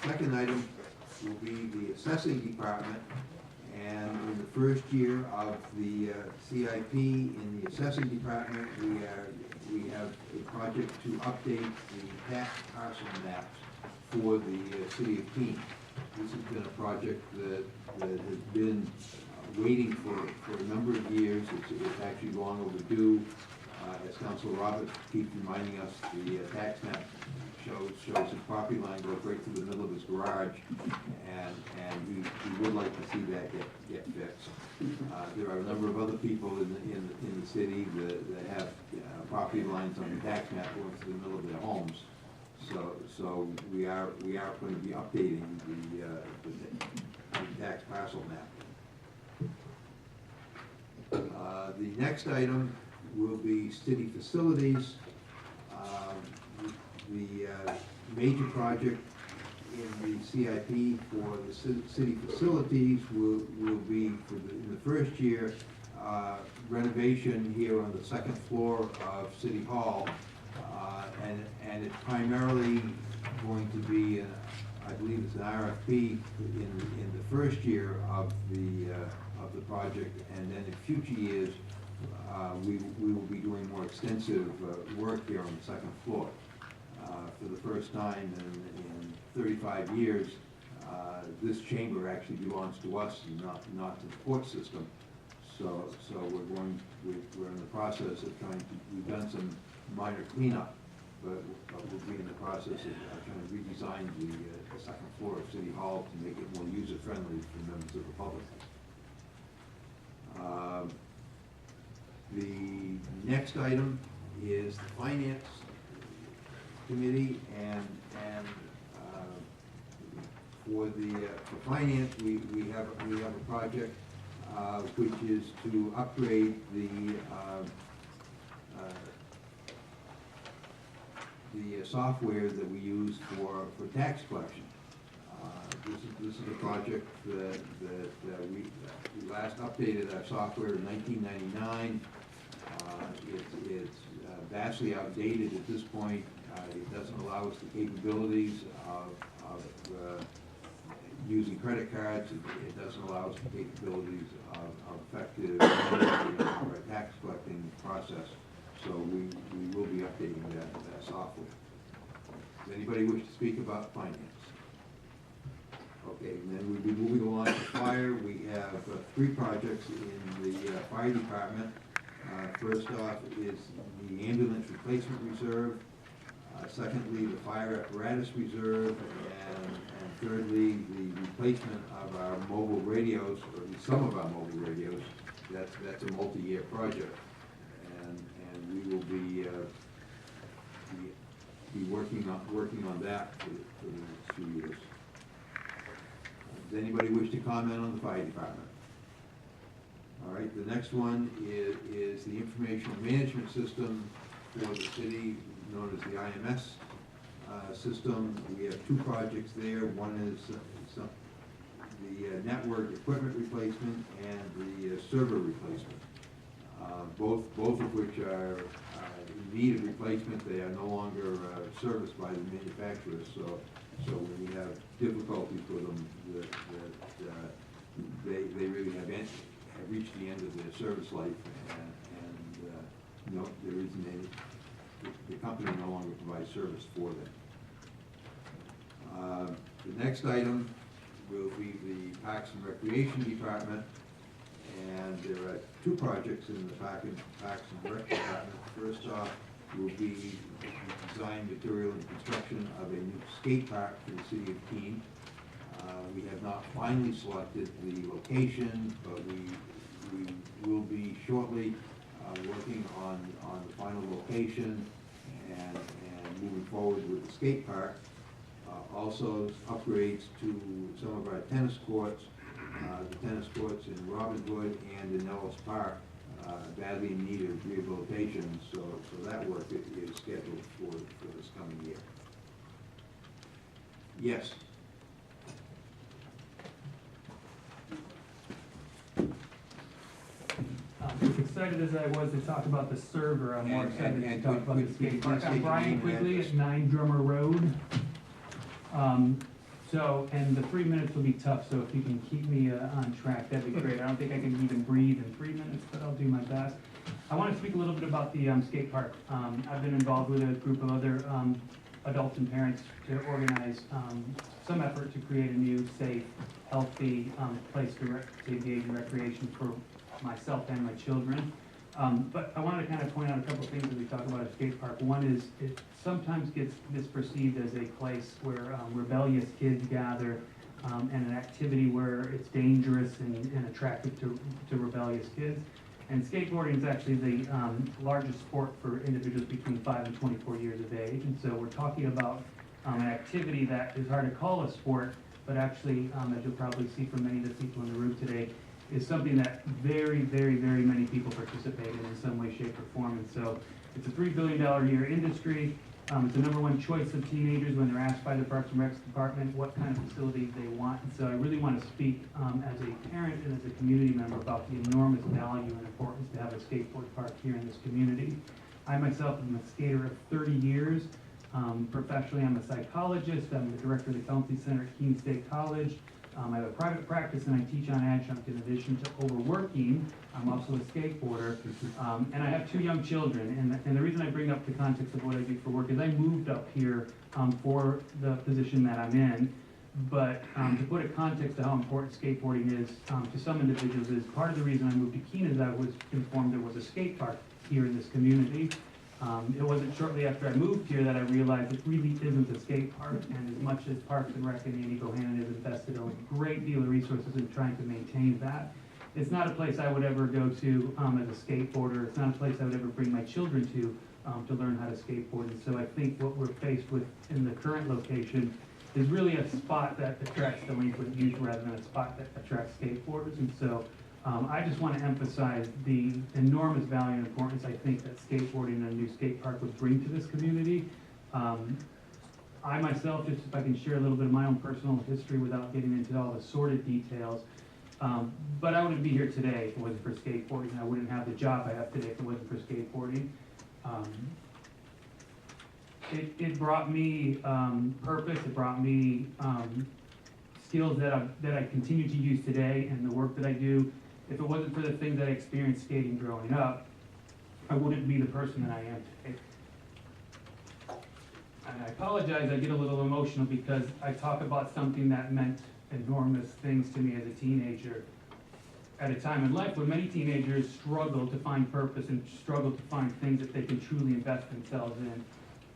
Second item will be the assessing department. And in the first year of the CIP in the assessing department, we have a project to update the tax parcel maps for the city of Keene. This has been a project that has been waiting for a number of years. It's actually long overdue. As Councilor Roberts keeps reminding us, the tax map shows his property line goes right through the middle of his garage, and we would like to see that get fixed. There are a number of other people in the city that have property lines on the tax map going through the middle of their homes. So we are going to be updating the tax parcel map. The next item will be city facilities. The major project in the CIP for the city facilities will be in the first year renovation here on the second floor of City Hall, and it's primarily going to be, I believe it's an RFP in the first year of the project, and then in future years we will be doing more extensive work here on the second floor. For the first time in 35 years, this chamber actually belongs to us and not to the court system. So we're in the process of we've done some minor cleanup, but we'll be in the process of trying to redesign the second floor of City Hall to make it more user-friendly for members of the public. The next item is the finance committee, and for finance we have a project which is to upgrade the software that we use for tax collection. This is a project that we last updated our software in 1999. It's vastly outdated at this point. It doesn't allow us the capabilities of using credit cards. It doesn't allow us the capabilities of effective management of our tax collecting process. So we will be updating that software. Does anybody wish to speak about finance? Okay, and then we'll be moving along to fire. We have 3 projects in the fire department. First off is the ambulance replacement reserve. Secondly, the fire apparatus reserve, and thirdly, the replacement of our mobile radios, or at least some of our mobile radios. That's a multi-year project, and we will be working on that for the next few years. Does anybody wish to comment on the fire department? All right, the next one is the informational management system for the city, known as the IMS system. We have 2 projects there. One is the network equipment replacement and the server replacement, both of which are in need of replacement. They are no longer serviced by the manufacturers, so when we have difficulties with them, they really have reached the end of their service life, and no, there isn't any. The company no longer provides service for them. The next item will be the Parks and Recreation Department, and there are 2 projects in the Parks and Rec Department. First off will be the design, material, and construction of a new skate park for the city of Keene. We have not finally selected the location, but we will be shortly working on the final location and moving forward with the skate park. Also upgrades to some of our tennis courts, the tennis courts in Robin Hood and in Ellis Park, badly in need of rehabilitation, so that work is scheduled for this coming year. Yes? As excited as I was to talk about the server, I'm more excited to talk about the skate park. I'm Brian Quigley at 9 Drummer Road. So, and the 3 minutes will be tough, so if you can keep me on track, that'd be great. I don't think I can even breathe in 3 minutes, but I'll do my best. I want to speak a little bit about the skate park. I've been involved with a group of other adults and parents to organize some effort to create a new, safe, healthy place to engage in recreation for myself and my children. But I wanted to kind of point out a couple of things as we talk about a skate park. One is it sometimes gets misperceived as a place where rebellious kids gather and an activity where it's dangerous and attractive to rebellious kids. And skateboarding is actually the largest sport for individuals between 5 and 24 years of age. And so we're talking about an activity that is hard to call a sport, but actually, as you'll probably see from many of the people in the room today, is something that very, very, very many people participate in some way, shape, or form. And so it's a $3 billion a year industry. It's the #1 choice of teenagers when they're asked by the Parks and Recs department what kind of facilities they want. And so I really want to speak as a parent and as a community member about the enormous value and importance to have a skateboard park here in this community. I myself am a skater of 30 years. Professionally, I'm a psychologist. I'm the director of the Counseling Center at Keene State College. I have a private practice and I teach on adjunct in addition to overworking. I'm also a skateboarder, and I have 2 young children. And the reason I bring up the context of what I do for work is I moved up here for the position that I'm in. But to put a context to how important skateboarding is to some individuals is part of the reason I moved to Keene is I was informed there was a skate park here in this community. It wasn't shortly after I moved here that I realized it really isn't a skate park, and as much as Parks and Rec and Andy Bohannon has invested a great deal of resources in trying to maintain that, it's not a place I would ever go to as a skateboarder. It's not a place I would ever bring my children to learn how to skateboard. And so I think what we're faced with in the current location is really a spot that attracts delinquent youth rather than a spot that attracts skateboarders. And so I just want to emphasize the enormous value and importance I think that skateboarding and a new skate park would bring to this community. I myself, just if I can share a little bit of my own personal history without getting into all the sordid details, but I wouldn't be here today if it wasn't for skateboarding. I wouldn't have the job I have today if it wasn't for skateboarding. It brought me purpose. It brought me skills that I continue to use today in the work that I do. If it wasn't for the things that I experienced skating growing up, I wouldn't be the person that I am today. And I apologize, I get a little emotional because I talk about something that meant enormous things to me as a teenager at a time in life when many teenagers struggle to find purpose and struggle to find things that they can truly invest themselves in.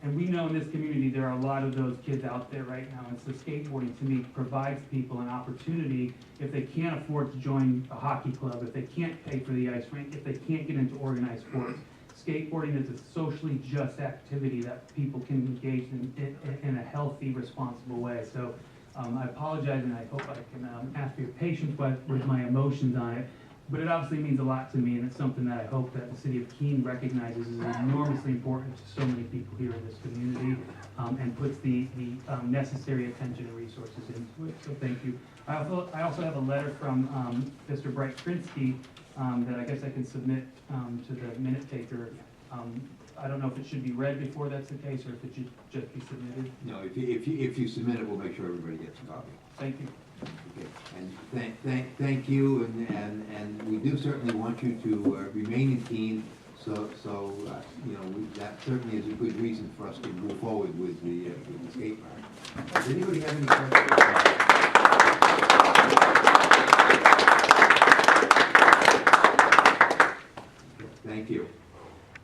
And we know in this community there are a lot of those kids out there right now, and so skateboarding to me provides people an opportunity if they can't afford to join a hockey club, if they can't pay for the ice rink, if they can't get into organized sports. Skateboarding is a socially just activity that people can engage in a healthy, responsible way. So I apologize, and I hope I can ask for your patience with my emotions on it. But it obviously means a lot to me, and it's something that I hope that the city of Keene recognizes is enormously important to so many people here in this community, and puts the necessary attention and resources into it. So thank you. I also have a letter from Mr. Bright Krinsky that I guess I can submit to the minute taker. I don't know if it should be read before that's the case, or if it should just be submitted. No, if you submit it, we'll make sure everybody gets a copy. Thank you. Okay, and thank you, and we do certainly want you to remain in Keene, so you know, that certainly is a good reason for us to move forward with the skate park. Does anybody have any questions? Thank you.